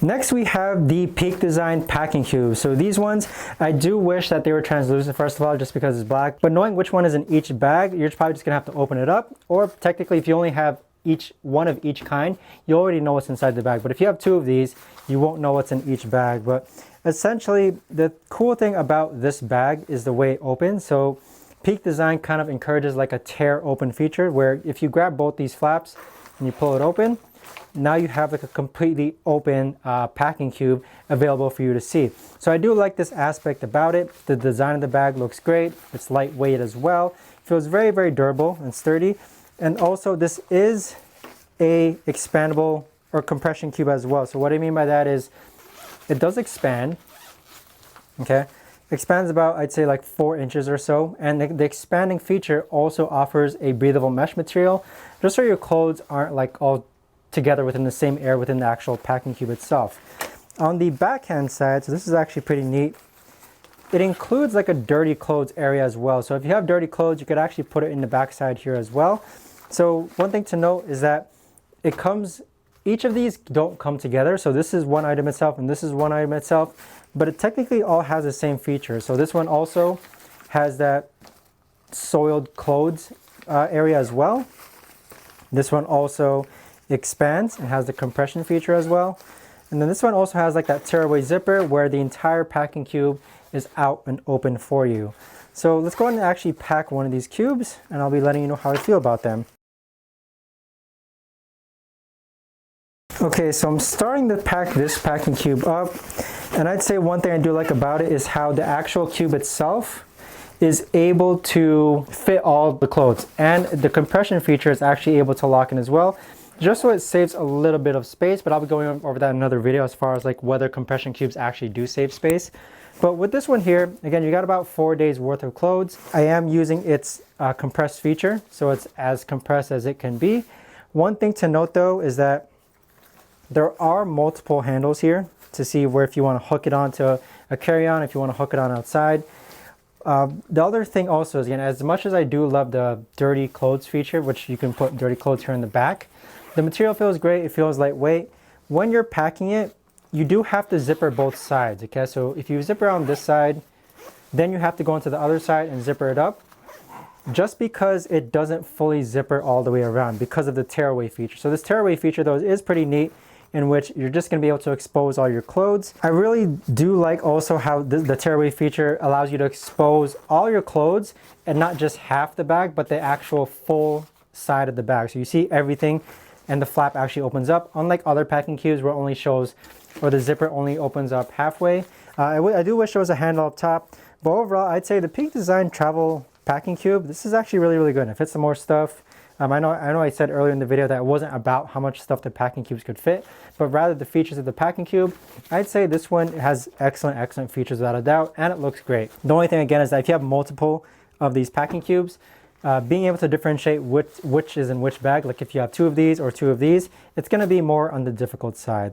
Next we have the Peak Design packing cube. So these ones, I do wish that they were translucent first of all, just because it's black, but knowing which one is in each bag, you're probably just gonna have to open it up, or technically if you only have each one of each kind, you already know what's inside the bag. But if you have two of these, you won't know what's in each bag. But essentially, the cool thing about this bag is the way it opens. So Peak Design kind of encourages like a tear open feature, where if you grab both these flaps and you pull it open, now you have like a completely open packing cube available for you to see. So I do like this aspect about it. The design of the bag looks great. It's lightweight as well. Feels very, very durable and sturdy. And also this is a expandable or compression cube as well. So what I mean by that is it does expand, okay? Expands about, I'd say like 4 inches or so. And the expanding feature also offers a breathable mesh material, just so your clothes aren't like all together within the same air within the actual packing cube itself. On the backhand side, so this is actually pretty neat, it includes like a dirty clothes area as well. So if you have dirty clothes, you could actually put it in the back side here as well. So one thing to note is that it comes, each of these don't come together. So this is one item itself and this is one item itself, but it technically all has the same feature. So this one also has that soiled clothes area as well. This one also expands and has the compression feature as well. And then this one also has like that tearaway zipper where the entire packing cube is out and open for you. So let's go ahead and actually pack one of these cubes and I'll be letting you know how I feel about them. Okay, so I'm starting to pack this packing cube up, and I'd say one thing I do like about it is how the actual cube itself is able to fit all the clothes, and the compression feature is actually able to lock in as well, just so it saves a little bit of space. But I'll be going over that in another video as far as like whether compression cubes actually do save space. But with this one here, again, you got about 4 days worth of clothes. I am using its compressed feature, so it's as compressed as it can be. One thing to note though is that there are multiple handles here to see where if you want to hook it onto a carry-on, if you want to hook it on outside. The other thing also is, again, as much as I do love the dirty clothes feature, which you can put dirty clothes here in the back, the material feels great, it feels lightweight. When you're packing it, you do have to zipper both sides, okay? So if you zipper on this side, then you have to go into the other side and zipper it up, just because it doesn't fully zipper all the way around because of the tearaway feature. So this tearaway feature though is pretty neat, in which you're just going to be able to expose all your clothes. I really do like also how the tearaway feature allows you to expose all your clothes and not just half the bag, but the actual full side of the bag. So you see everything and the flap actually opens up, unlike other packing cubes where it only shows, or the zipper only opens up halfway. I do wish there was a handle up top, but overall I'd say the Peak Design Travel Packing Cube, this is actually really, really good. It fits some more stuff. I know I said earlier in the video that it wasn't about how much stuff the packing cubes could fit, but rather the features of the packing cube. I'd say this one has excellent features without a doubt, and it looks great. The only thing again is that if you have multiple of these packing cubes, being able to differentiate which is in which bag, like if you have 2 of these or 2 of these, it's going to be more on the difficult side.